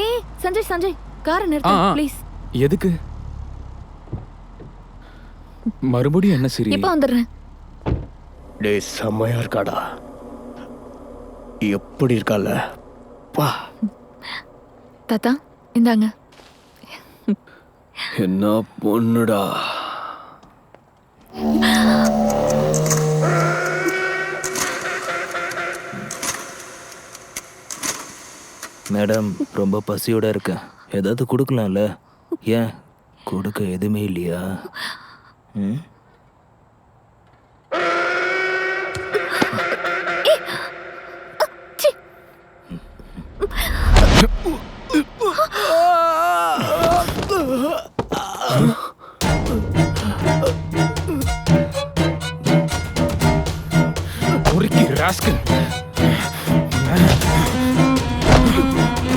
ஏய் சஞ்சய் சஞ்சய் காரை நிறுத்து ப்ளீஸ். எதுக்கு? மறுபடியும் என்ன சரி? இப்ப வந்துடுறேன். டேய் செம்மையா இருக்காடா. எப்படி இருக்கால பா. தாத்தா இந்தாங்க. என்ன பொண்ணுடா. மேடம் ரொம்ப பசியோட இருக்கேன், ஏதாவது கொடுக்கலாம்ல? ஏன் கொடுக்க எதுவுமே இல்லையா? ம்